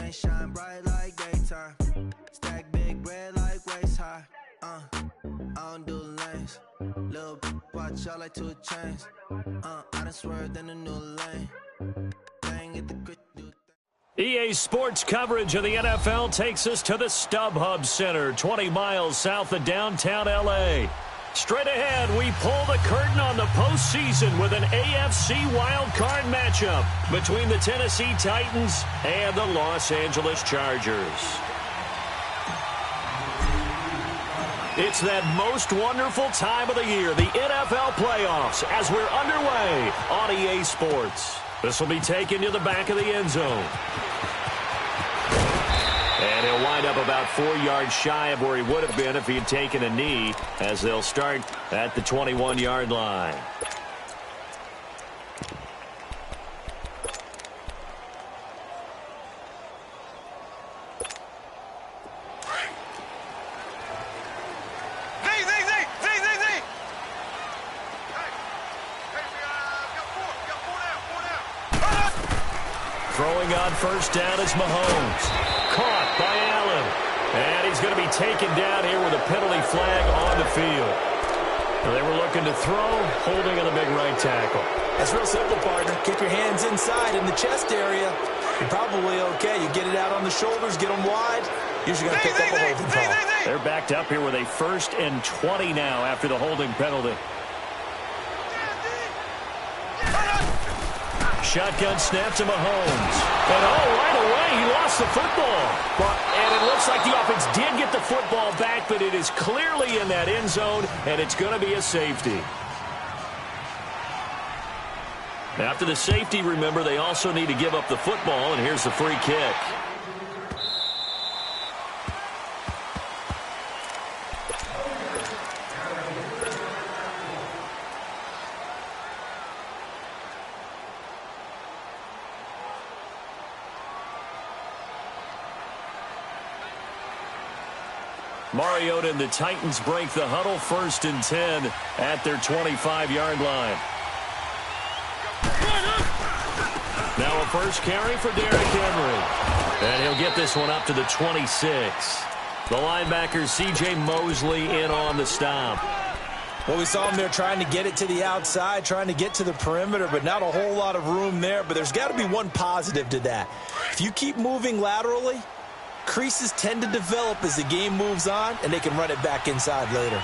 ain't shine bright like daytime. Stack big bread like waist high. I don't do lanes. Little watch out like 2 chains. I done swerved in a new lane. Bang at the grit. EA Sports coverage of the NFL takes us to the StubHub Center, 20 miles south of downtown L.A. Straight ahead, we pull the curtain on the postseason with an AFC wildcard matchup between the Tennessee Titans and the Los Angeles Chargers. It's that most wonderful time of the year, the NFL playoffs, as we're underway on EA Sports. This will be taken to the back of the end zone. And he'll wind up about 4 yards shy of where he would have been if he had taken a knee, as they'll start at the 21-yard line. Throwing on first down is Mahomes. Caught by Allen. And he's going to be taken down here with a penalty flag on the field. They were looking to throw, holding on the big right tackle. That's real simple, partner. Kick your hands inside in the chest area. You're probably okay. You get it out on the shoulders, get them wide. Usually going to pick up a holding call. They're backed up here with a 1st and 20 now after the holding penalty. Shotgun snap to Mahomes. And right away, he lost the football. And it looks like the offense did get the football back, but it is clearly in that end zone, and it's going to be a safety. After the safety, remember, they also need to give up the football, and here's the free kick. Mariota and the Titans break the huddle, 1st and 10 at their 25-yard line. Now a first carry for Derrick Henry. And he'll get this one up to the 26. The linebacker C.J. Mosley in on the stop. Well, we saw him there trying to get it to the outside, trying to get to the perimeter, but not a whole lot of room there. But there's got to be one positive to that. If you keep moving laterally, creases tend to develop as the game moves on, and they can run it back inside later.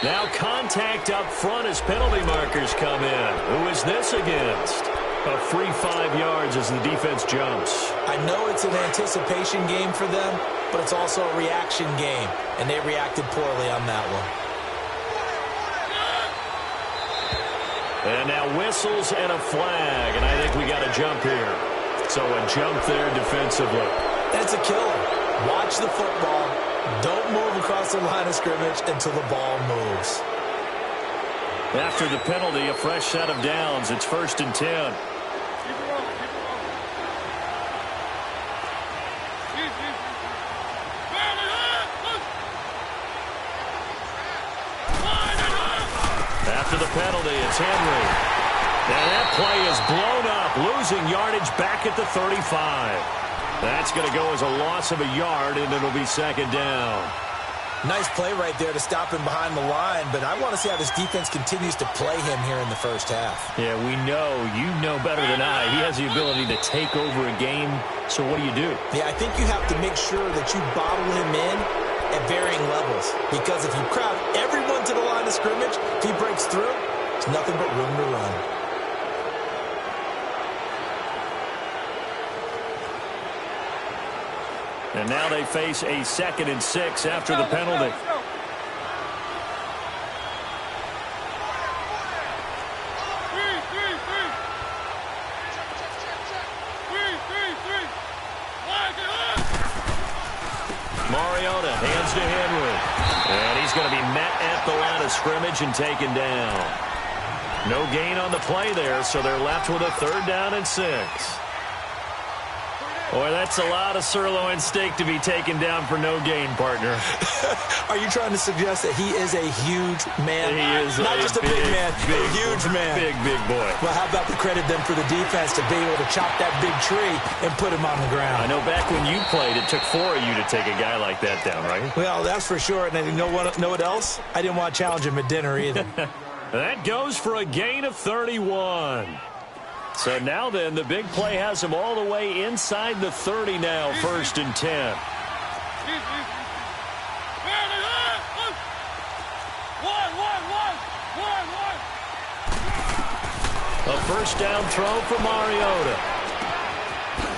Now contact up front as penalty markers come in. Who is this against? A free 5 yards as the defense jumps. I know it's an anticipation game for them, but it's also a reaction game, and they reacted poorly on that one. And now whistles and a flag, and I think we got a jump here. So a jump there defensively. That's a killer. Watch the football. Don't move across the line of scrimmage until the ball moves. After the penalty, a fresh set of downs. It's 1st and 10. After the penalty, it's Henry. And that play is blown up, losing yardage back at the 35. That's going to go as a loss of a yard, and it'll be 2nd down. Nice play right there to stop him behind the line, but I want to see how this defense continues to play him here in the first half. Yeah, we know. You know better than I. He has the ability to take over a game, so what do? Yeah, I think you have to make sure that you bottle him in at varying levels, because if you crowd everyone to the line of scrimmage, if he breaks through, it's nothing but room to run. And now they face a 2nd and 6 after the penalty. Mariota hands to Henry. And he's going to be met at the line of scrimmage and taken down. No gain on the play there, so they're left with a 3rd down and 6. Boy, that's a lot of sirloin steak to be taken down for no gain, partner. Are you trying to suggest that he is a huge man? He is not just a big man, a huge man. Big boy. Well, how about the credit then for the defense to be able to chop that big tree and put him on the ground? I know back when you played, it took 4 of you to take a guy like that down, right? Well, that's for sure. And you know what else? I didn't want to challenge him at dinner either. That goes for a gain of 31. So now then, the big play has him all the way inside the 30 now, 1st and 10. A first down throw for Mariota.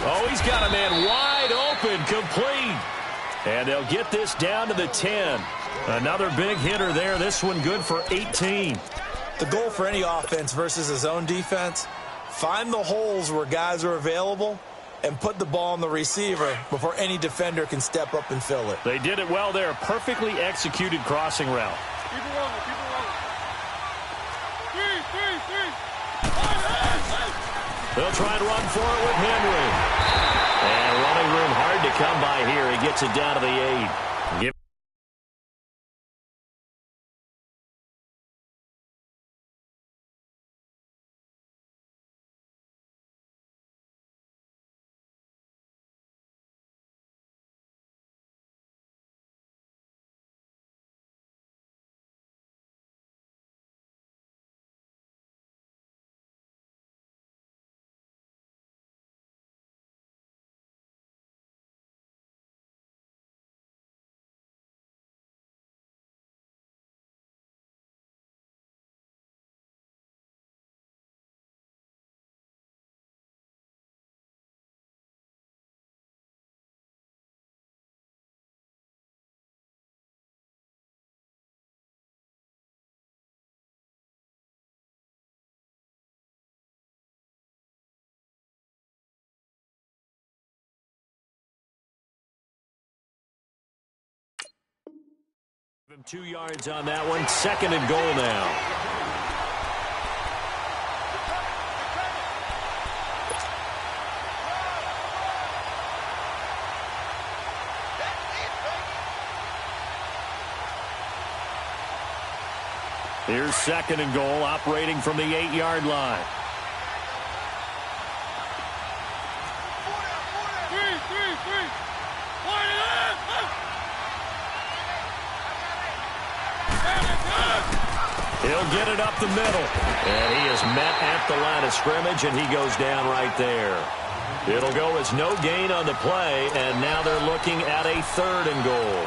Oh, he's got a man wide open, complete. And they'll get this down to the 10. Another big hitter there. This one good for 18. The goal for any offense versus his own defense, find the holes where guys are available and put the ball on the receiver before any defender can step up and fill it. They did it well there. Perfectly executed crossing route. Keep it rolling, keep it rolling. Three. They'll try and run for it with Henry. And running room hard to come by here. He gets it down to the 8. Give him 2 yards on that one. 2nd and goal now. Here's 2nd and goal, operating from the 8-yard line. Three. He'll get it up the middle. And he is met at the line of scrimmage, and he goes down right there. It'll go as no gain on the play, and now they're looking at a 3rd and goal.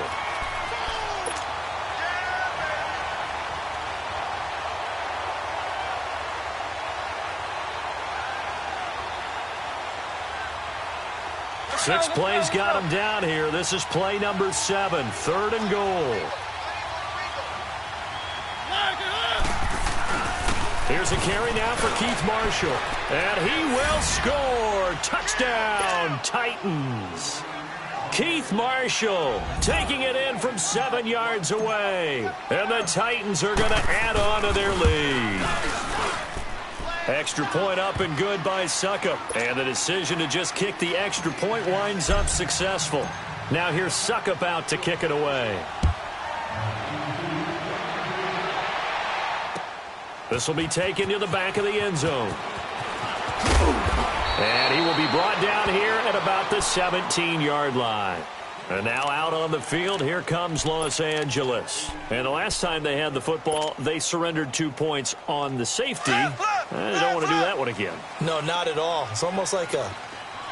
Six plays got him down here. This is play number 7, 3rd and goal. Here's a carry now for Keith Marshall. And he will score. Touchdown, Titans. Keith Marshall taking it in from 7 yards away. And the Titans are going to add on to their lead. Extra point up and good by Suckup. And the decision to just kick the extra point winds up successful. Now here's Suckup out to kick it away. This will be taken to the back of the end zone. And he will be brought down here at about the 17-yard line. And now out on the field, here comes Los Angeles. And the last time they had the football, they surrendered 2 points on the safety. They don't want to do that one again. No, not at all. It's almost like a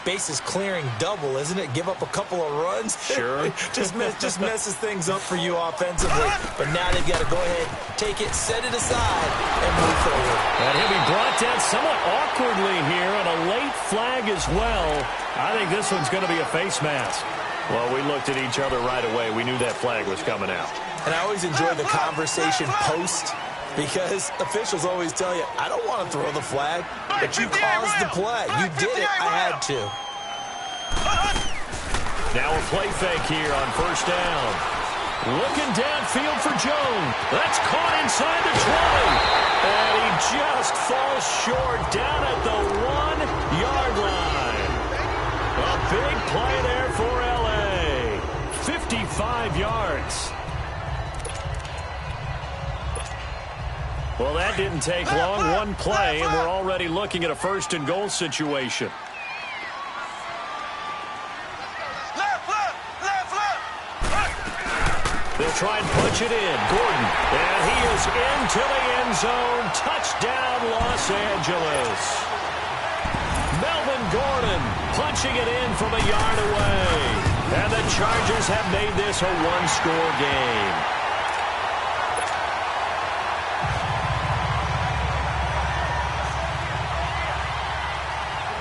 bases clearing double, isn't it? Give up a couple of runs. Sure. just messes things up for you offensively. But now they've got to go ahead, take it, set it aside, and move forward. And he'll be brought down somewhat awkwardly here on a late flag as well. I think this one's going to be a face mask. Well, we looked at each other right away. We knew that flag was coming out. And I always enjoy the conversation post, because officials always tell you, I don't want to throw the flag, but you caused the play. You did it. I had to. Now a play fake here on first down. Looking downfield for Jones. That's caught inside the 20. And he just falls short down at the 1-yard line. A big that didn't take long. One play, and we're already looking at a first-and-goal situation. They'll try and punch it in. Gordon, and he is into the end zone. Touchdown, Los Angeles. Melvin Gordon punching it in from a yard away. And the Chargers have made this a one-score game.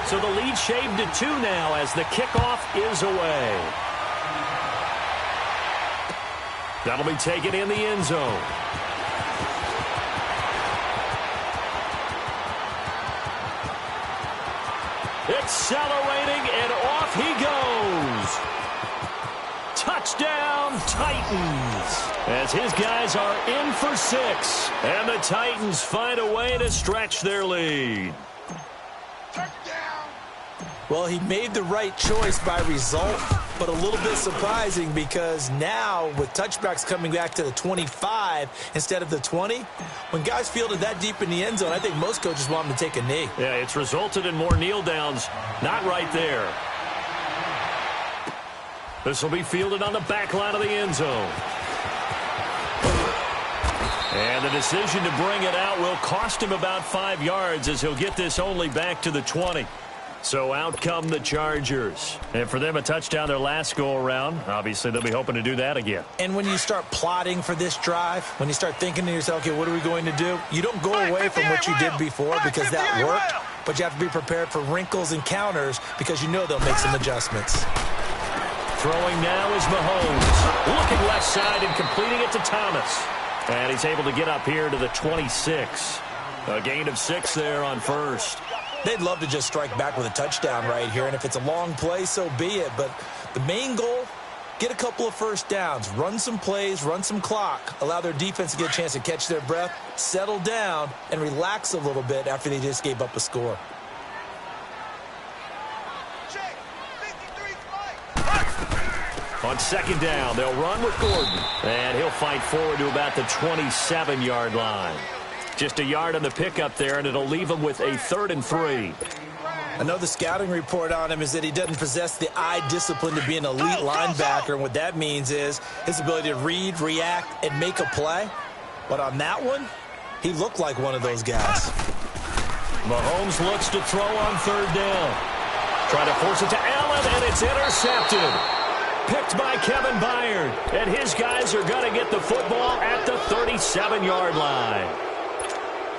So the lead shaved to 2 now as the kickoff is away. That'll be taken in the end zone. Accelerating, and off he goes. Touchdown, Titans. As his guys are in for 6. And the Titans find a way to stretch their lead. Well, he made the right choice by result, but a little bit surprising because now with touchbacks coming back to the 25 instead of the 20, when guys fielded that deep in the end zone, I think most coaches want them to take a knee. Yeah, it's resulted in more kneel downs. Not right there. This will be fielded on the back line of the end zone. And the decision to bring it out will cost him about 5 yards as he'll get this only back to the 20. So out come the Chargers. And for them, a touchdown their last go-around. Obviously, they'll be hoping to do that again. And when you start plotting for this drive, when you start thinking to yourself, okay, what are we going to do? You don't go away from what you did before because that worked, but you have to be prepared for wrinkles and counters because you know they'll make some adjustments. Throwing now is Mahomes. Looking left side and completing it to Thomas. And he's able to get up here to the 26. A gain of 6 there on first. They'd love to just strike back with a touchdown right here, and if it's a long play, so be it. But the main goal, get a couple of first downs, run some plays, run some clock, allow their defense to get a chance to catch their breath, settle down, and relax a little bit after they just gave up a score. On second down, they'll run with Gordon, and he'll fight forward to about the 27-yard line. Just a yard on the pickup there, and it'll leave him with a 3rd and 3. I know the scouting report on him is that he doesn't possess the eye discipline to be an elite linebacker, and what that means is his ability to read, react, and make a play. But on that one, he looked like one of those guys. Mahomes looks to throw on 3rd down. Trying to force it to Allen, and it's intercepted. Picked by Kevin Byard, and his guys are going to get the football at the 37-yard line.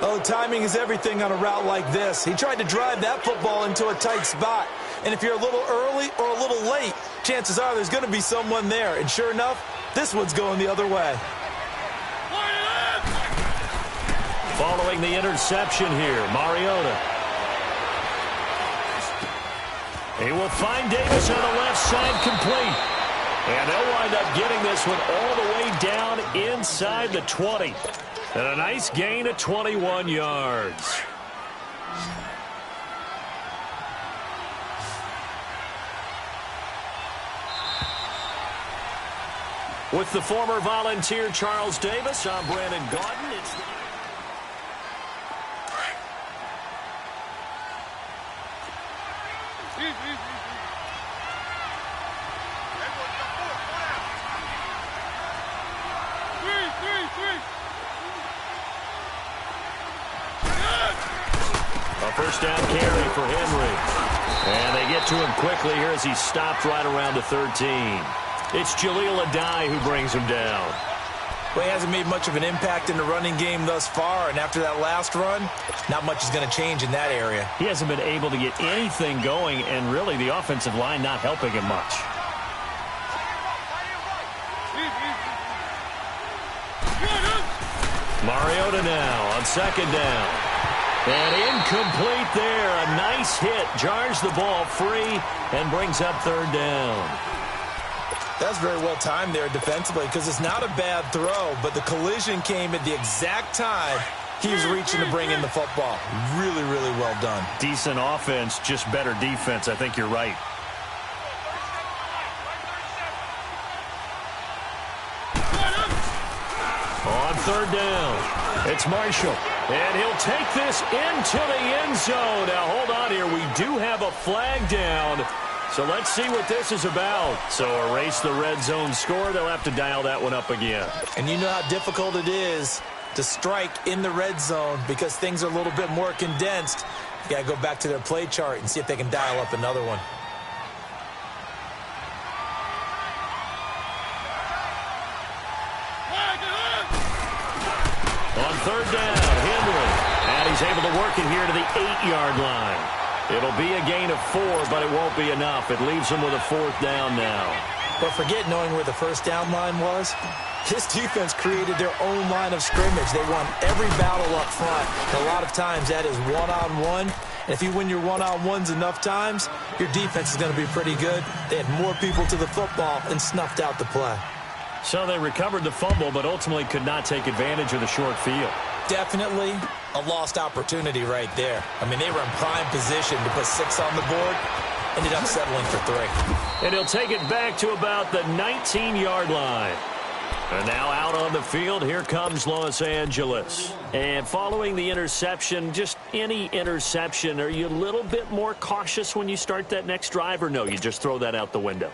Oh, timing is everything on a route like this. He tried to drive that football into a tight spot. And if you're a little early or a little late, chances are there's going to be someone there. And sure enough, this one's going the other way. Following the interception here, Mariota. He will find Davis on the left side complete. And they'll wind up getting this one all the way down inside the 20. And a nice gain of 21 yards. With the former Volunteer Charles Davis, I'm Brandon Gaudin. It's the first down carry for Henry. And they get to him quickly here as he's stopped right around the 13. It's Jaleel Adai who brings him down. Well, he hasn't made much of an impact in the running game thus far, and after that last run, not much is going to change in that area. He hasn't been able to get anything going, and really the offensive line not helping him much. Mariota now on second down. And incomplete there. A nice hit. Jars the ball free and brings up 3rd down. That's very well timed there defensively because it's not a bad throw, but the collision came at the exact time he was reaching to bring in the football. Really, really well done. Decent offense, just better defense. I think you're right. On 3rd down, it's Marshall. And he'll take this into the end zone. Now, hold on here. We do have a flag down. So let's see what this is about. So erase the red zone score. They'll have to dial that one up again. And you know how difficult it is to strike in the red zone because things are a little bit more condensed. You got to go back to their play chart and see if they can dial up another one. On third down, Henry. And he's able to work it here to the 8-yard line. It'll be a gain of 4, but it won't be enough. It leaves him with a 4th down now. But forget knowing where the first down line was. This defense created their own line of scrimmage. They won every battle up front. And a lot of times that is one-on-one. And if you win your one-on-ones enough times, your defense is going to be pretty good. They had more people to the football and snuffed out the play. So they recovered the fumble, but ultimately could not take advantage of the short field. Definitely a lost opportunity right there. I mean, they were in prime position to put 6 on the board. Ended up settling for 3. And he'll take it back to about the 19-yard line. And now out on the field, here comes Los Angeles. And following the interception, just any interception, are you a little bit more cautious when you start that next drive, or no, you just throw that out the window?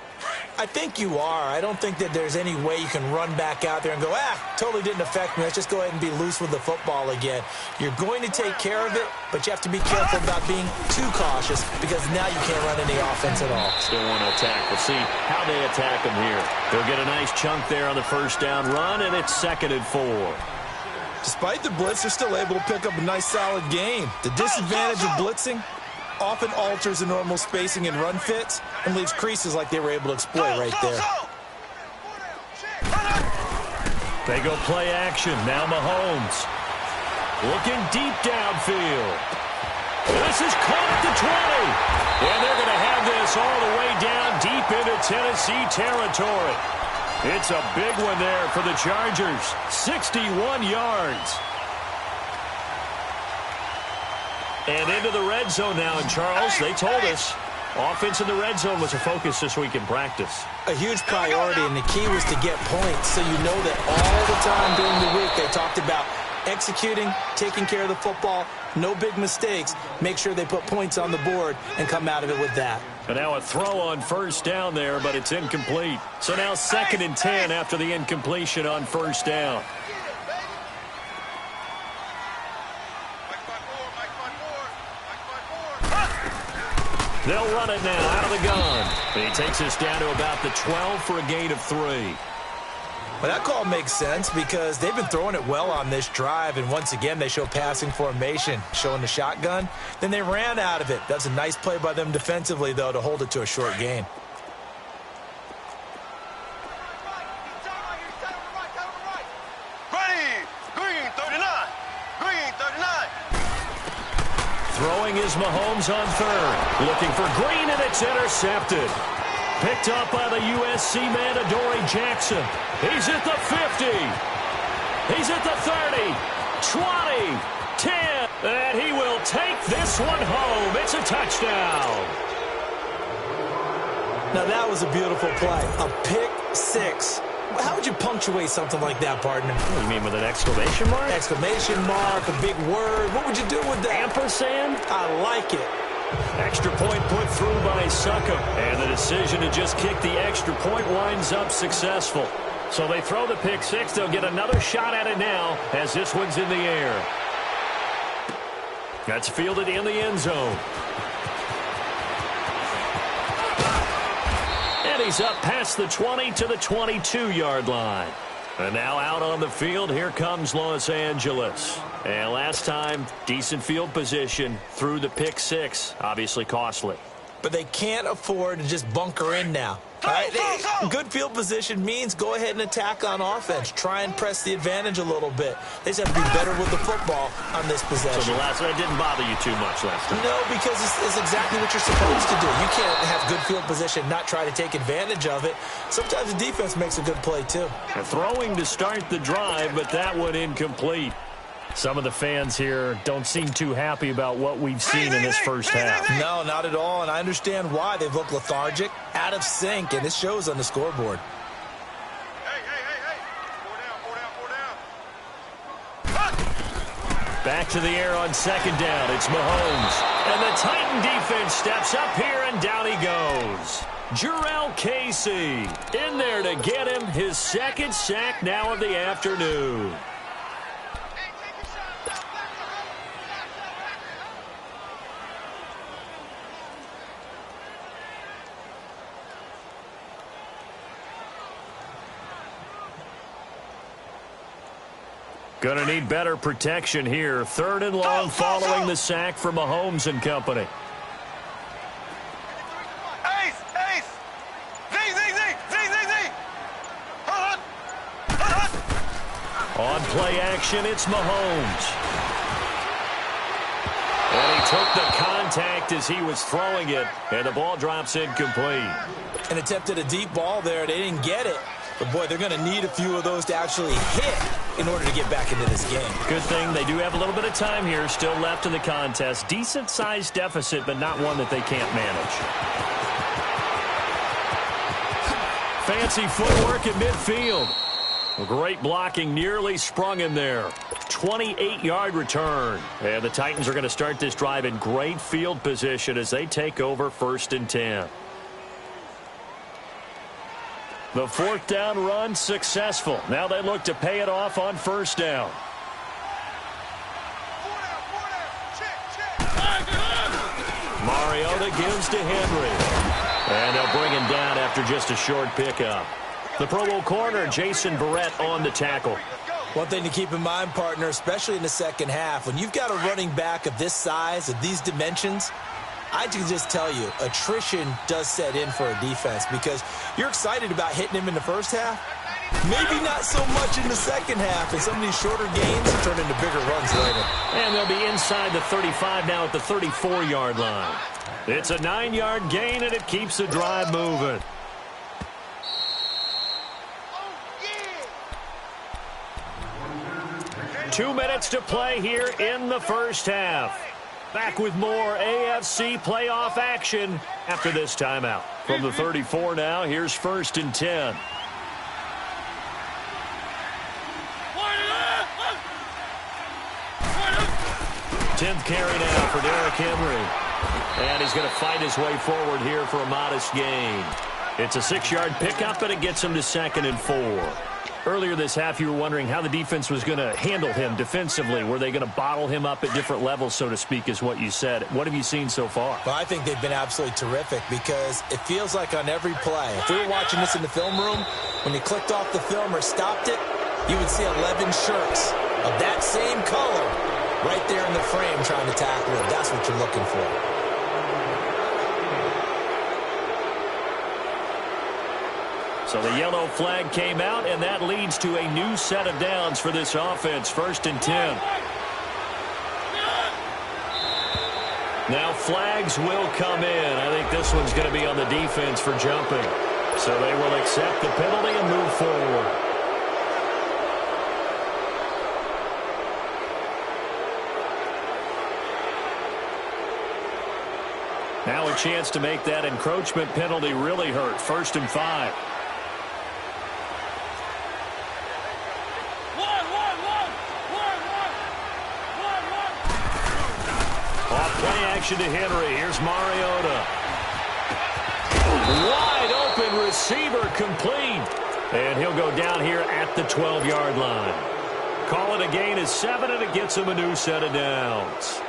I think you are. I don't think that there's any way you can run back out there and go, totally didn't affect me. Let's just go ahead and be loose with the football again. You're going to take care of it, but you have to be careful about being too cautious because now you can't run any offense at all. Still want to attack. We'll see how they attack them here. They'll get a nice chunk there on the first down run, and it's 2nd and 4. Despite the blitz, they're still able to pick up a nice solid gain. The disadvantage of blitzing often alters the normal spacing and run fits and leaves creases like they were able to exploit right there. They go play action. Now Mahomes looking deep downfield. This is caught at the 20. And they're going to have this all the way down deep into Tennessee territory. It's a big one there for the Chargers. 61 yards. And into the red zone now. And, Charles, they told us offense in the red zone was a focus this week in practice. A huge priority, and the key was to get points. So you know that all the time during the week they talked about executing, taking care of the football, no big mistakes. Make sure they put points on the board and come out of it with that. And now a throw on first down there, but it's incomplete. So now 2nd and 10 after the incompletion on first down. They'll run it now out of the gun. And he takes us down to about the 12 for a gain of 3. Well, that call makes sense because they've been throwing it well on this drive, and once again they show passing formation, showing the shotgun. Then they ran out of it. That's a nice play by them defensively, though, to hold it to a short gain. Throwing is Mahomes on 3rd. Looking for Green, and it's intercepted. Picked up by the USC man, Adoree Jackson. He's at the 50. He's at the 30, 20, 10. And he will take this one home. It's a touchdown. Now, that was a beautiful play. A pick 6. How would you punctuate something like that, partner? You mean with an exclamation mark? Exclamation mark, a big word. What would you do with that? Ampersand? I like it. Extra point put through by Suckum. And the decision to just kick the extra point winds up successful. So they throw the pick 6. They'll get another shot at it now as this one's in the air. That's fielded in the end zone. And he's up past the 20 to the 22-yard line. And now out on the field, here comes Los Angeles. And last time, decent field position through the pick 6. Obviously costly. But they can't afford to just bunker in now. All right? Good field position means go ahead and attack on offense. Try and press the advantage a little bit. They just have to be better with the football on this possession. So the last one didn't bother you too much last time? No, because it's exactly what you're supposed to do. You can't have good field position, not try to take advantage of it. Sometimes the defense makes a good play, too. A throwing to start the drive, but that one incomplete. Some of the fans here don't seem too happy about what we've seen in this first half. No, not at all, and I understand why. They've looked lethargic, out of sync, and it shows on the scoreboard. Back to the air on second down. It's Mahomes. And the Titan defense steps up here, and down he goes. Jurrell Casey in there to get him his second sack now of the afternoon. Gonna need better protection here. Third and long following the sack from Mahomes and company. Ace! Ace! Z! On play action, it's Mahomes. And he took the contact as he was throwing it, and the ball drops incomplete. And attempted a deep ball there. They didn't get it. But, boy, they're going to need a few of those to actually hit in order to get back into this game. Good thing they do have a little bit of time here still left in the contest. Decent-sized deficit, but not one that they can't manage. Fancy footwork at midfield. Great blocking, nearly sprung him there. 28-yard return. And the Titans are going to start this drive in great field position as they take over 1st and 10. The 4th down run successful. Now they look to pay it off on 1st down. Mariota gives to Henry. And they'll bring him down after just a short pickup. The Pro Bowl corner, Jason Barrett, on the tackle. One thing to keep in mind, partner, especially in the second half, when you've got a running back of this size, of these dimensions, I can just tell you, attrition does set in for a defense because you're excited about hitting him in the first half. Maybe not so much in the second half, and some of these shorter gains turn into bigger runs later. And they'll be inside the 35 now at the 34-yard line. It's a 9-yard gain, and it keeps the drive moving. Oh, 2 minutes to play here in the first half. Back with more AFC playoff action after this timeout. From the 34 now, here's 1st and 10. Tenth carry now for Derrick Henry. And he's going to fight his way forward here for a modest gain. It's a 6-yard pickup, and it gets him to 2nd and 4. Earlier this half, you were wondering how the defense was going to handle him defensively. Were they going to bottle him up at different levels, so to speak, is what you said. What have you seen so far? Well, I think they've been absolutely terrific because it feels like on every play, if we were watching this in the film room, when you clicked off the film or stopped it, you would see 11 shirts of that same color right there in the frame trying to tackle it. That's what you're looking for. So the yellow flag came out, and that leads to a new set of downs for this offense. 1st and 10. Now flags will come in. I think this one's going to be on the defense for jumping. So they will accept the penalty and move forward. Now a chance to make that encroachment penalty really hurt. 1st and 5. To Henry. Here's Mariota. Wide open receiver complete. And he'll go down here at the 12-yard line. Call it a gain of 7, and it gets him a new set of downs.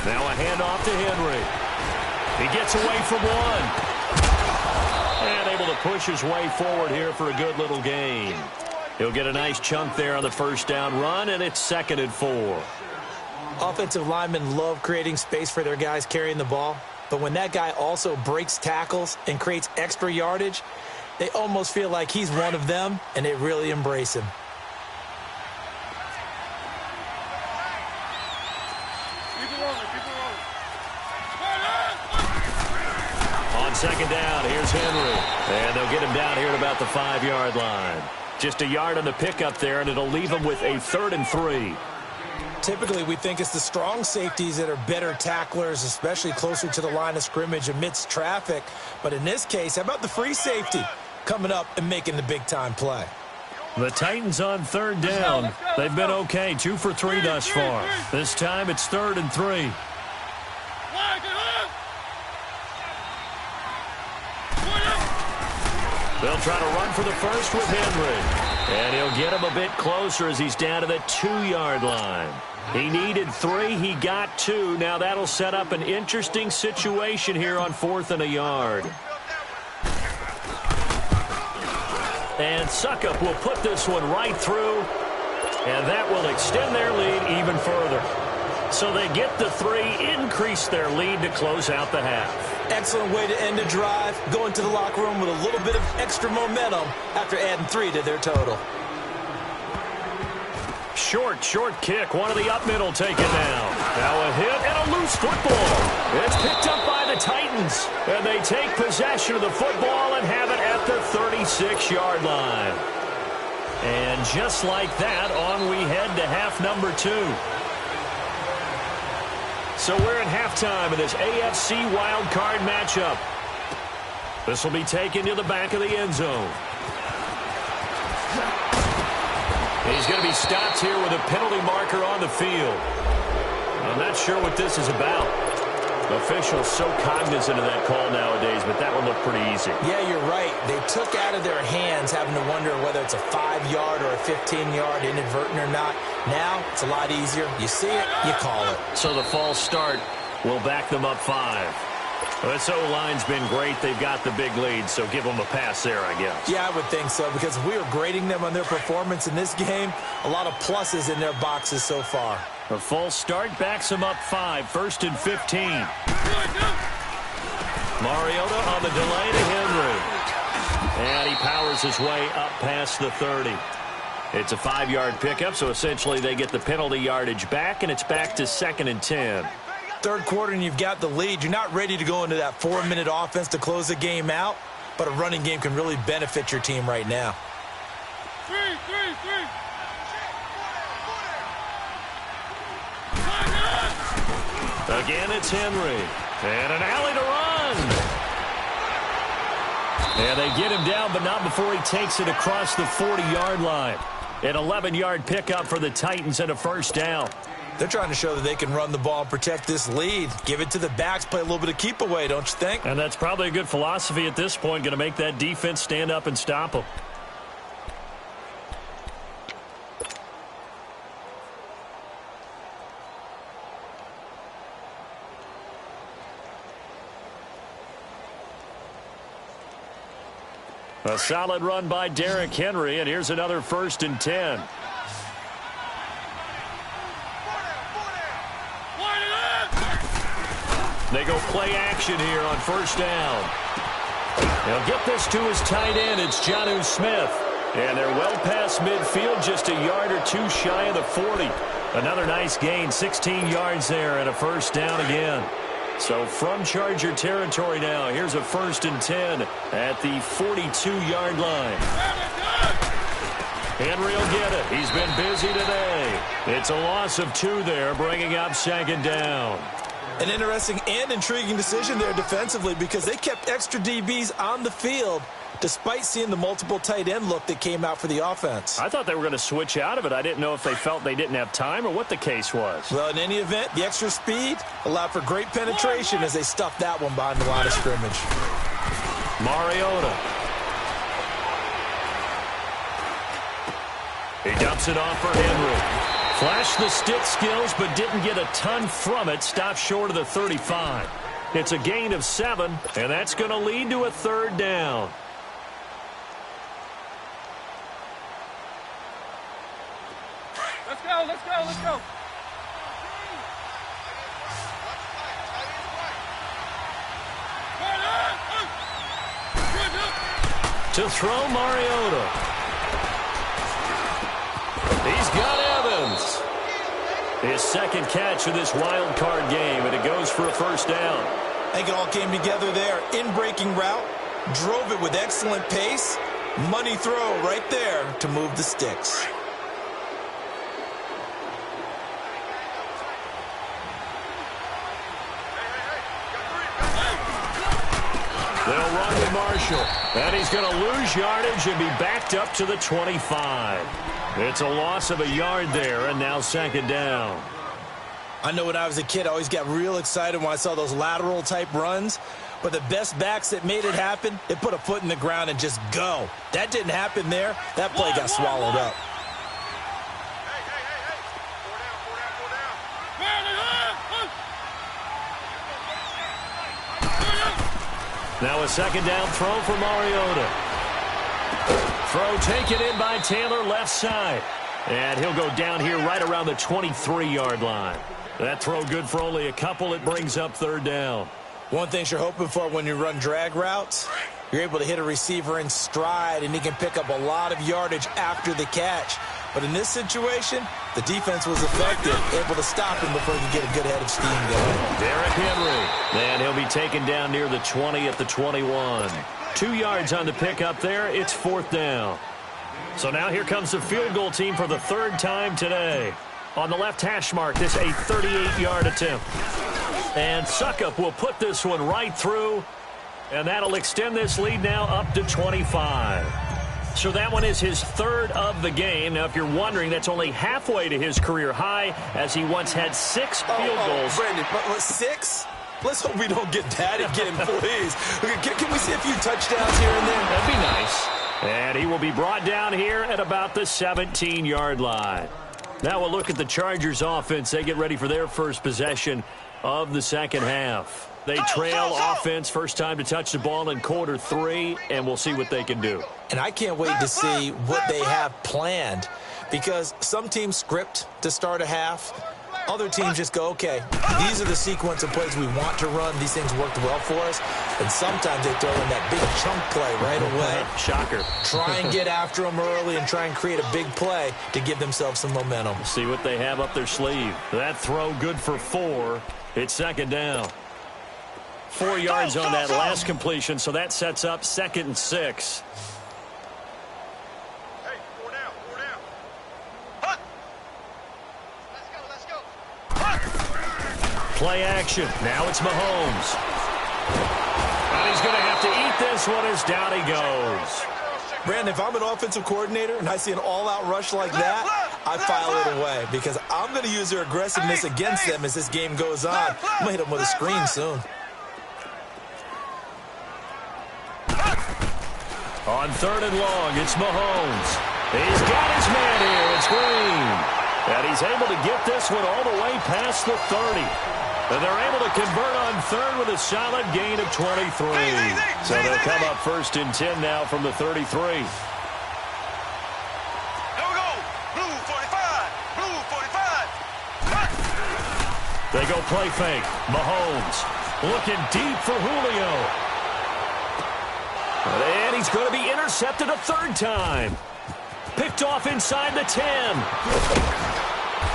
Now a handoff to Henry. He gets away from one. And able to push his way forward here for a good little gain. He'll get a nice chunk there on the 1st down run, and it's 2nd and 4. Offensive linemen love creating space for their guys carrying the ball. But when that guy also breaks tackles and creates extra yardage, they almost feel like he's one of them, and they really embrace him. second down. Here's Henry. And they'll get him down here at about the 5-yard line. Just a yard on the pickup there, and it'll leave him with a 3rd and 3. Typically, we think it's the strong safeties that are better tacklers, especially closer to the line of scrimmage amidst traffic. But in this case, how about the free safety coming up and making the big-time play? The Titans on 3rd down. They've been okay, 2 for 3 thus far. This time it's 3rd and 3. They'll try to run for the first with Henry. And he'll get him a bit closer as he's down to the 2-yard line. He needed 3. He got 2. Now that'll set up an interesting situation here on 4th and a yard. And Suckup will put this one right through. And that will extend their lead even further. So they get the 3, increase their lead to close out the half. Excellent way to end the drive, going to the locker room with a little bit of extra momentum after adding 3 to their total. Short kick. One of the up middle taken now. Now a hit and a loose football. It's picked up by the Titans. And they take possession of the football and have it at the 36-yard line. And just like that, on we head to half number 2. So we're at halftime in this AFC wildcard matchup. This will be taken to the back of the end zone. He's going to be stopped here with a penalty marker on the field. I'm not sure what this is about. Officials so cognizant of that call nowadays, but that one looked pretty easy. Yeah, you're right. They took out of their hands having to wonder whether it's a 5-yard or a 15-yard inadvertent or not. Now, it's a lot easier. You see it, you call it. So the false start will back them up 5. This O-line's been great. They've got the big lead, so give them a pass there, I guess. Yeah, I would think so, because if we were grading them on their performance in this game, a lot of pluses in their boxes so far. A false start backs them up 5, 1st and 15. Mariota on the delay to Henry. And he powers his way up past the 30. It's a 5-yard pickup, so essentially they get the penalty yardage back, and it's back to 2nd and 10. 3rd quarter and you've got the lead. You're not ready to go into that 4-minute offense to close the game out, but a running game can really benefit your team right now. Again, it's Henry. And an alley to run. And they get him down, but not before he takes it across the 40-yard line. An 11-yard pickup for the Titans and a 1st down. They're trying to show that they can run the ball and protect this lead. Give it to the backs, play a little bit of keep away, don't you think? And that's probably a good philosophy at this point, going to make that defense stand up and stop them. A solid run by Derrick Henry, and here's another 1st and 10. They go play action here on 1st down. They'll get this to his tight end. It's Jonnu Smith. And they're well past midfield, just a yard or 2 shy of the 40. Another nice gain, 16 yards there, and a 1st down again. So from Charger territory now, here's a 1st and 10 at the 42-yard line. Henry will get it. He's been busy today. It's a loss of 2 there, bringing up 2nd down. An interesting and intriguing decision there defensively, because they kept extra DBs on the field despite seeing the multiple tight end look that came out for the offense. I thought they were going to switch out of it. I didn't know if they felt they didn't have time or what the case was. Well, in any event, the extra speed allowed for great penetration as they stuffed that one behind the line of scrimmage. Mariota. He dumps it off for Henry. Flashed the stick skills, but didn't get a ton from it. Stopped short of the 35. It's a gain of 7, and that's going to lead to a 3rd down. Let's go, let's go, let's go. To throw Mariota. He's got Evans. His 2nd catch of this wild card game, and it goes for a 1st down. I think it all came together there. In-breaking route, drove it with excellent pace. Money throw right there to move the sticks. They'll run to Marshall, and he's going to lose yardage and be backed up to the 25. It's a loss of a yard there, and now second down. I know when I was a kid, I always got real excited when I saw those lateral-type runs. But the best backs that made it happen, they put a foot in the ground and just go. That didn't happen there. That play got swallowed up. Now a second down throw for Mariota. Throw taken in by Taylor, left side. And he'll go down here right around the 23-yard line. That throw good for only a couple. It brings up third down. One thing you're hoping for when you run drag routes, you're able to hit a receiver in stride, and he can pick up a lot of yardage after the catch. But in this situation, the defense was effective, able to stop him before he could get a good head of steam going. Derrick Henry. And he'll be taken down near the 20 at the 21. 2 yards on the pickup there. It's fourth down. So now here comes the field goal team for the third time today. On the left hash mark, this a 38-yard attempt. And Suckup will put this one right through, and that'll extend this lead now up to 25. So that one is his third of the game. Now, if you're wondering, that's only halfway to his career high, as he once had 6 field goals. Brandon, but 6? Let's hope we don't get that again, please. Can we see a few touchdowns here and there? That'd be nice. And he will be brought down here at about the 17-yard line. Now we'll look at the Chargers offense. They get ready for their first possession of the second half. They trail offense, first time to touch the ball in quarter 3, and we'll see what they can do. And I can't wait to see what they have planned, because some teams script to start a half. Other teams just go, okay, these are the sequence of plays we want to run. These things worked well for us. And sometimes they throw in that big chunk play right away. Shocker. Try and get after them early and try and create a big play to give themselves some momentum. See what they have up their sleeve. That throw good for 4. It's second down. 4 yards on that last completion, so that sets up 2nd and 6. Hey, 4 down, 4 down. Hut. Let's go. Hut. Play action. Now it's Mahomes. And he's going to have to eat this one as down he goes. Brandon, if I'm an offensive coordinator and I see an all-out rush like that, I file it away, because I'm going to use their aggressiveness against them as this game goes on. I'm going to hit them with a screen soon. On 3rd and long, it's Mahomes. He's got his man here. It's Green. And he's able to get this one all the way past the 30. And they're able to convert on 3rd with a solid gain of 23. So they'll come up 1st and 10 now from the 33. Here we go. Blue 45. Blue 45. They go play fake. Mahomes looking deep for Julio. And he's going to be intercepted a 3rd time. Picked off inside the 10.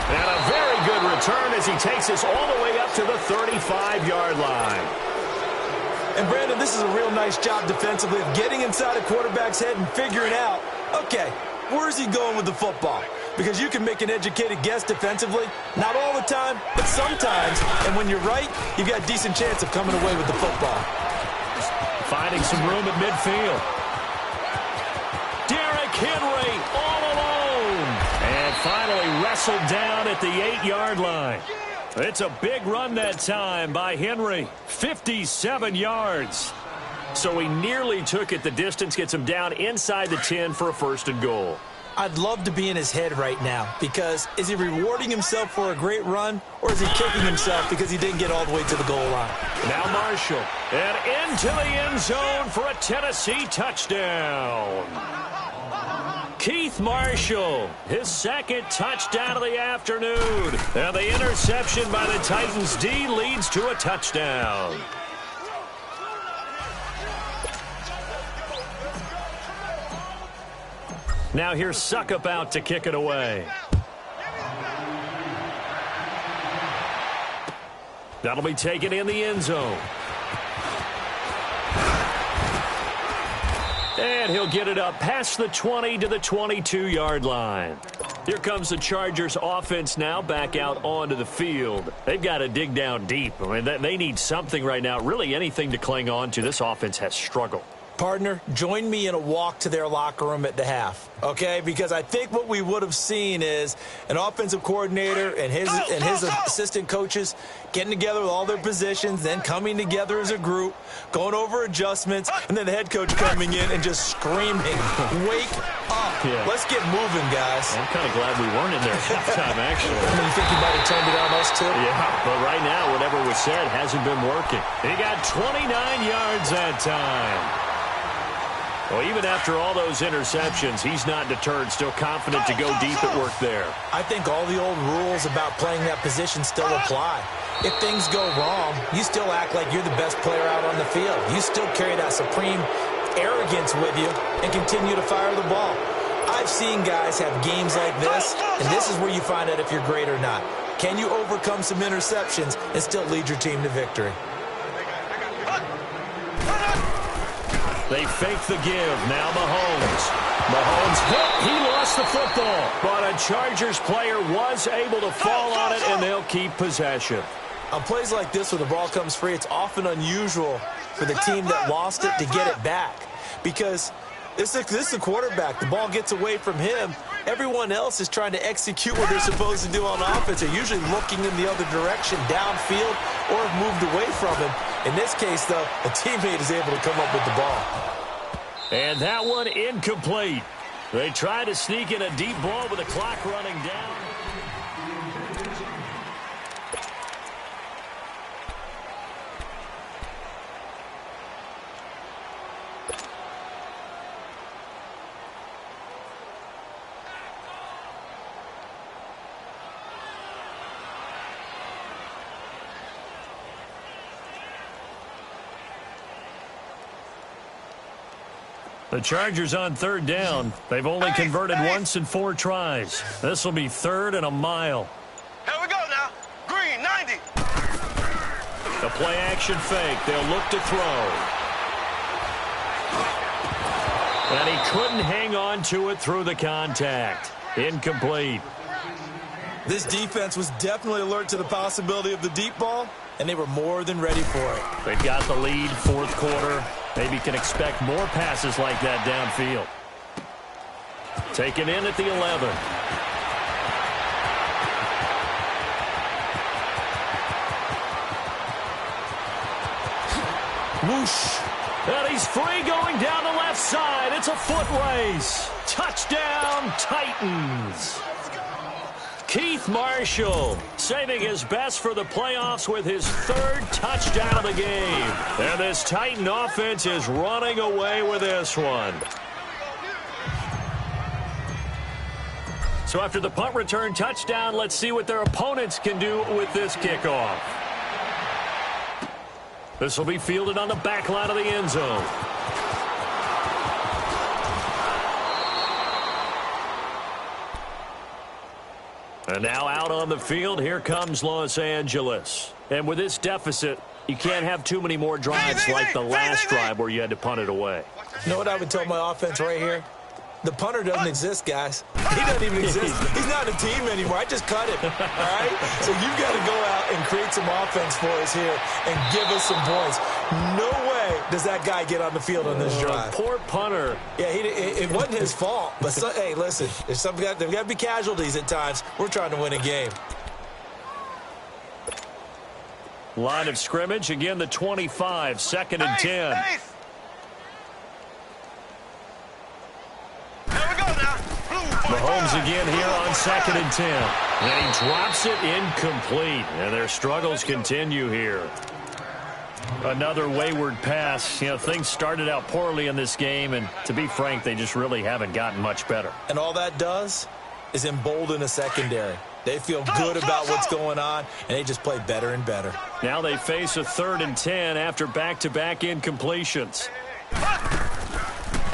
And a very good return as he takes us all the way up to the 35-yard line. And, Brandon, this is a real nice job defensively of getting inside a quarterback's head and figuring out, okay, where's he going with the football? Because you can make an educated guess defensively. Not all the time, but sometimes. And when you're right, you've got a decent chance of coming away with the football. Finding some room at midfield. Derrick Henry all alone. And finally wrestled down at the 8-yard line. It's a big run that time by Henry. 57 yards. So he nearly took it the distance, gets him down inside the 10 for a 1st and goal. I'd love to be in his head right now, because is he rewarding himself for a great run, or is he kicking himself because he didn't get all the way to the goal line? Now Marshall, and into the end zone for a Tennessee touchdown. Keith Marshall, his 2nd touchdown of the afternoon. And the interception by the Titans D leads to a touchdown. Now here's Suckup out to kick it away. That'll be taken in the end zone. And he'll get it up past the 20 to the 22-yard line. Here comes the Chargers offense now back out onto the field. They've got to dig down deep. I mean, they need something right now, really anything to cling on to. This offense has struggled. Partner, join me in a walk to their locker room at the half, okay? Because I think what we would have seen is an offensive coordinator and his assistant coaches getting together with all their positions, then coming together as a group, going over adjustments, and then the head coach coming in and just screaming, "Wake up. Yeah. Let's get moving, guys." I'm kind of glad we weren't in there at halftime, actually. I mean, you think he might have turned it on us, too? Yeah, but right now, whatever was said hasn't been working. He got 29 yards that time. Well, even after all those interceptions, he's not deterred, still confident to go deep at work there. I think all the old rules about playing that position still apply. If things go wrong, you still act like you're the best player out on the field. You still carry that supreme arrogance with you and continue to fire the ball. I've seen guys have games like this, and this is where you find out if you're great or not. Can you overcome some interceptions and still lead your team to victory? They fake the give. Now Mahomes hit. He lost the football. But a Chargers player was able to fall on it, and they'll keep possession. On plays like this where the ball comes free, it's often unusual for the team that lost it to get it back. Because this is the quarterback. The ball gets away from him. Everyone else is trying to execute what they're supposed to do on offense. They're usually looking in the other direction, downfield, or have moved away from him. In this case, though, a teammate is able to come up with the ball. And that one incomplete. They try to sneak in a deep ball with the clock running down. The Chargers on third down. They've only converted once in 4 tries. This will be third and a mile. Here we go now. Green, 90. The play action fake. They'll look to throw. And he couldn't hang on to it through the contact. Incomplete. This defense was definitely alert to the possibility of the deep ball, and they were more than ready for it. They've got the lead, fourth quarter. Maybe can expect more passes like that downfield. Taken in at the 11. Whoosh. And he's free going down the left side. It's a foot race. Touchdown, Titans. Keith Marshall saving his best for the playoffs with his 3rd touchdown of the game. And this Titan offense is running away with this one. So after the punt return touchdown, let's see what their opponents can do with this kickoff. This will be fielded on the back line of the end zone. And now out on the field, here comes Los Angeles. And with this deficit, you can't have too many more drives like the last drive where you had to punt it away. You know what I would tell my offense right here? The punter doesn't exist, guys. He doesn't even exist. He's not a team anymore. I just cut him, all right? So you've got to go out and create some offense for us here and give us some points. No way does that guy get on the field on this drive. Poor punter. Yeah, it wasn't his fault. But, hey, listen, there's got to be casualties at times. We're trying to win a game. Line of scrimmage, again the 25, 2nd and 10. Mahomes again here on 2nd and 10. And he drops it incomplete. And their struggles continue here. Another wayward pass. You know, things started out poorly in this game, and to be frank, they just really haven't gotten much better. And all that does is embolden a secondary. They feel good about what's going on, and they just play better and better. Now they face a 3rd and 10 after back-to-back incompletions.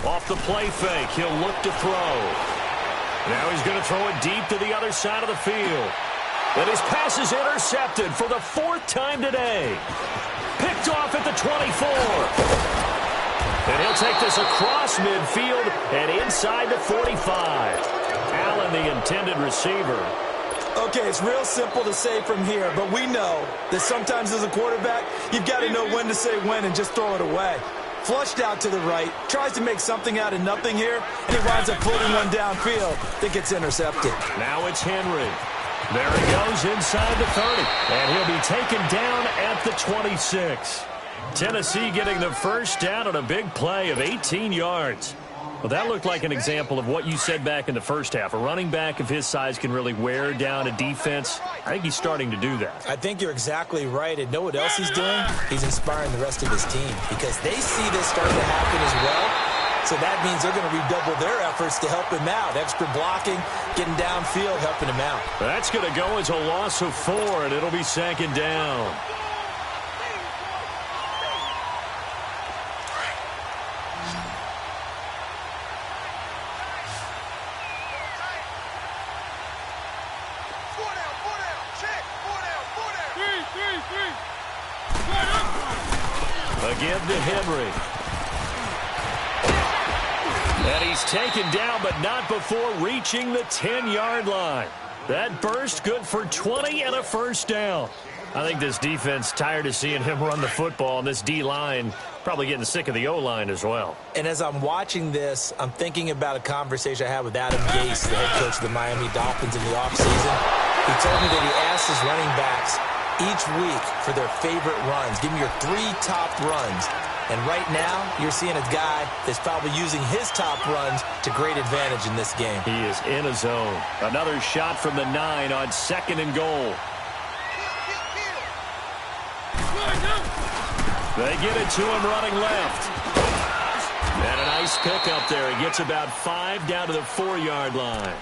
Off the play fake, he'll look to throw. Now he's going to throw it deep to the other side of the field. And his pass is intercepted for the 4th time today. Picked off at the 24. And he'll take this across midfield and inside the 45. Allen, the intended receiver. Okay, it's real simple to say from here, but we know that sometimes as a quarterback, you've got to know when to say when and just throw it away. Flushed out to the right, tries to make something out of nothing here, and he winds up floating one downfield that gets intercepted. Now it's Henry. There he goes inside the 30, and he'll be taken down at the 26. Tennessee getting the first down on a big play of 18 yards. Well, that looked like an example of what you said back in the first half. A running back of his size can really wear down a defense. I think he's starting to do that. I think you're exactly right. And know what else he's doing? He's inspiring the rest of his team because they see this starting to happen as well. So that means they're going to redouble their efforts to help him out. Extra blocking, getting downfield, helping him out. That's going to go as a loss of 4, and it'll be second down. Again to Henry. And he's taken down, but not before reaching the 10-yard line. That burst good for 20 and a first down. I think this defense tired of seeing him run the football, and this D-line probably getting sick of the O-line as well. And as I'm watching this, I'm thinking about a conversation I had with Adam Gase, the head coach of the Miami Dolphins in the offseason. He told me that he asked his running backs each week for their favorite runs. Give me your 3 top runs. And right now, you're seeing a guy that's probably using his top runs to great advantage in this game. He is in a zone. Another shot from the 9 on 2nd and goal. They get it to him running left. And a nice pickup there. He gets about 5 down to the 4-yard line.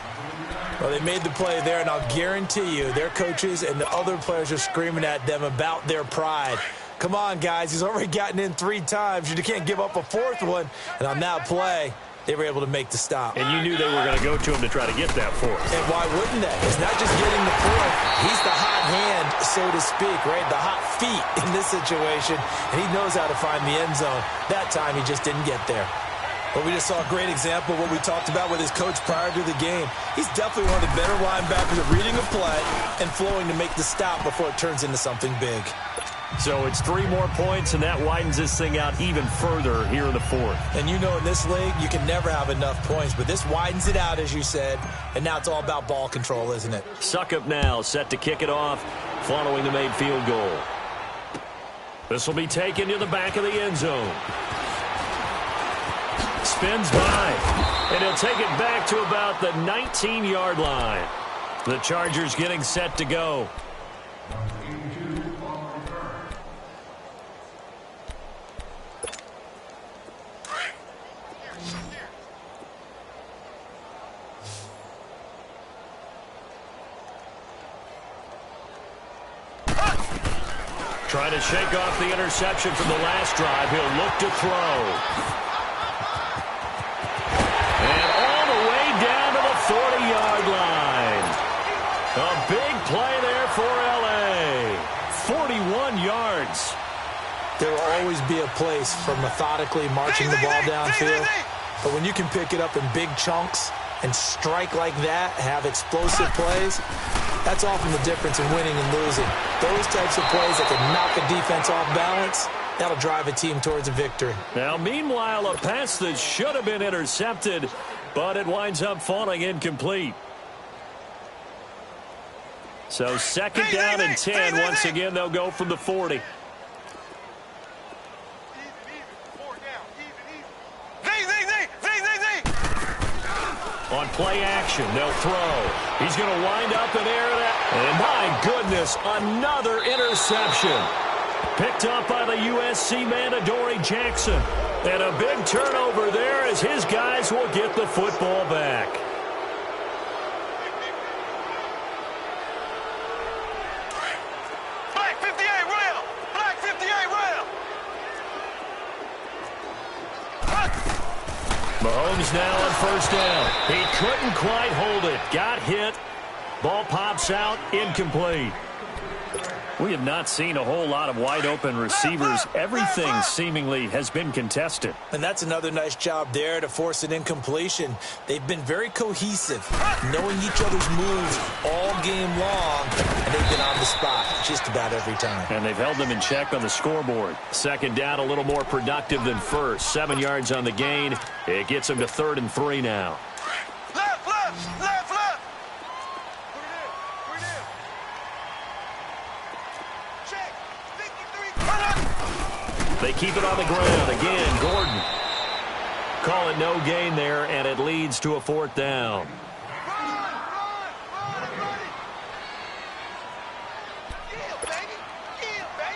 Well, they made the play there, and I'll guarantee you their coaches and the other players are screaming at them about their pride. Come on, guys. He's already gotten in 3 times. You can't give up a 4th one. And on that play, they were able to make the stop. And you knew they were going to go to him to try to get that 4th. And why wouldn't they? It's not just getting the 4th. He's the hot hand, so to speak, right? The hot feet in this situation. And he knows how to find the end zone. That time, he just didn't get there. But we just saw a great example of what we talked about with his coach prior to the game. He's definitely one of the better linebackers at reading a play and flowing to make the stop before it turns into something big. So it's 3 more points, and that widens this thing out even further here in the 4th. And you know in this league, you can never have enough points, but this widens it out, as you said, and now it's all about ball control, isn't it? Succop now set to kick it off following the made field goal. This will be taken to the back of the end zone. Spins by, and he'll take it back to about the 19-yard line. The Chargers getting set to go. Trying to shake off the interception from the last drive. He'll look to throw. And all the way down to the 40-yard line. A big play there for L.A. 41 yards. There will always be a place for methodically marching the ball downfield. But when you can pick it up in big chunks and strike like that, have explosive plays, that's often the difference in winning and losing. Those types of plays that can knock a defense off balance, that'll drive a team towards a victory. Now, meanwhile, a pass that should have been intercepted, but it winds up falling incomplete. So 2nd down and 10. Once again, they'll go from the 40. On play action, they'll throw. He's going to wind up in air. And my goodness, another interception. Picked up by the USC man, Adoree Jackson. And a big turnover there as his guys will get the football back. Black 58 rail! Black 58 rail! Mahomes now on first down. He couldn't quite hold it. Got hit. Ball pops out. Incomplete. We have not seen a whole lot of wide-open receivers. Everything seemingly has been contested. And that's another nice job there to force an incompletion. They've been very cohesive, knowing each other's moves all game long, and they've been on the spot just about every time. And they've held them in check on the scoreboard. Second down, a little more productive than first. 7 yards on the gain. It gets them to 3rd and 3 now. Left, left, left, left. Check. 53. They keep it on the ground. Again, Gordon. Call it no gain there, and it leads to a 4th down.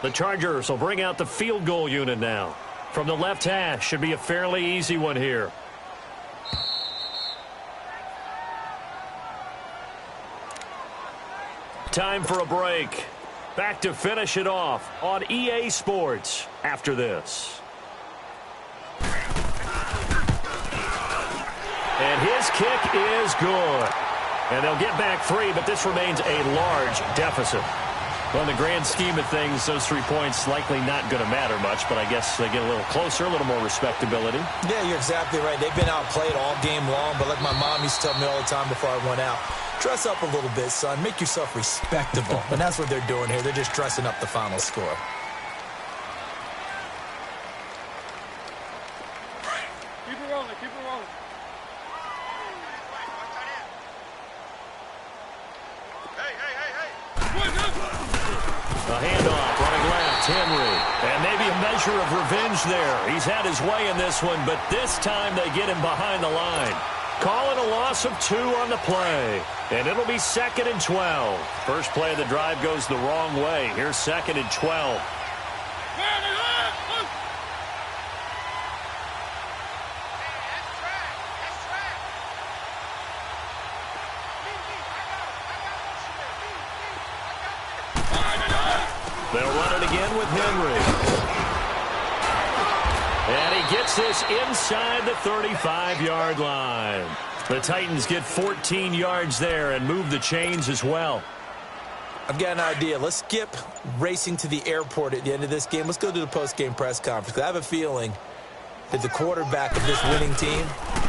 The Chargers will bring out the field goal unit now. From the left hash, should be a fairly easy one here. Time for a break. Back to finish it off on EA Sports after this. And his kick is good. And they'll get back 3, but this remains a large deficit. Well, in the grand scheme of things, those 3 points likely not going to matter much, but I guess they get a little closer, a little more respectability. Yeah, you're exactly right. They've been outplayed all game long, but like my mom used to tell me all the time before I went out, dress up a little bit, son. Make yourself respectable. And that's what they're doing here. They're just dressing up the final score. Keep it rolling, keep it rolling. A handoff, running left, Henry. And maybe a measure of revenge there. He's had his way in this one, but this time they get him behind the line. Calling a loss of 2 on the play. And it'll be 2nd and 12. First play of the drive goes the wrong way. Here's 2nd and 12. They'll run it again with Henry. And he gets this inside the 35-yard line. The Titans get 14 yards there and move the chains as well. I've got an idea. Let's skip racing to the airport at the end of this game. Let's go to the post-game press conference. I have a feeling that the quarterback of this winning team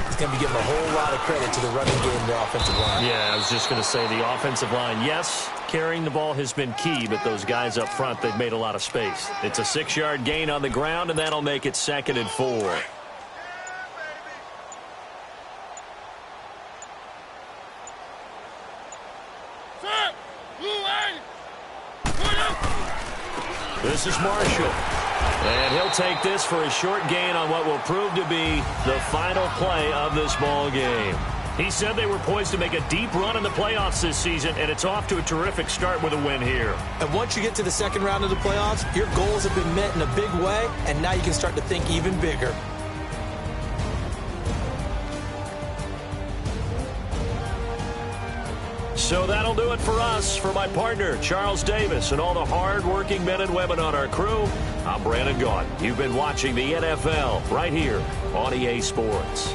is going to be giving a whole lot of credit to the running game and the offensive line. Yeah, I was just going to say the offensive line, yes, carrying the ball has been key, but those guys up front, they've made a lot of space. It's a 6-yard gain on the ground, and that'll make it 2nd and 4. This is Marshall. And he'll take this for a short gain on what will prove to be the final play of this ball game. He said they were poised to make a deep run in the playoffs this season, and it's off to a terrific start with a win here. And once you get to the 2nd round of the playoffs, your goals have been met in a big way, and now you can start to think even bigger. So that'll do it for us. For my partner, Charles Davis, and all the hard-working men and women on our crew, I'm Brandon Gaudin. You've been watching the NFL right here on EA Sports.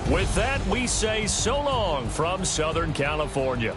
With that, we say so long from Southern California.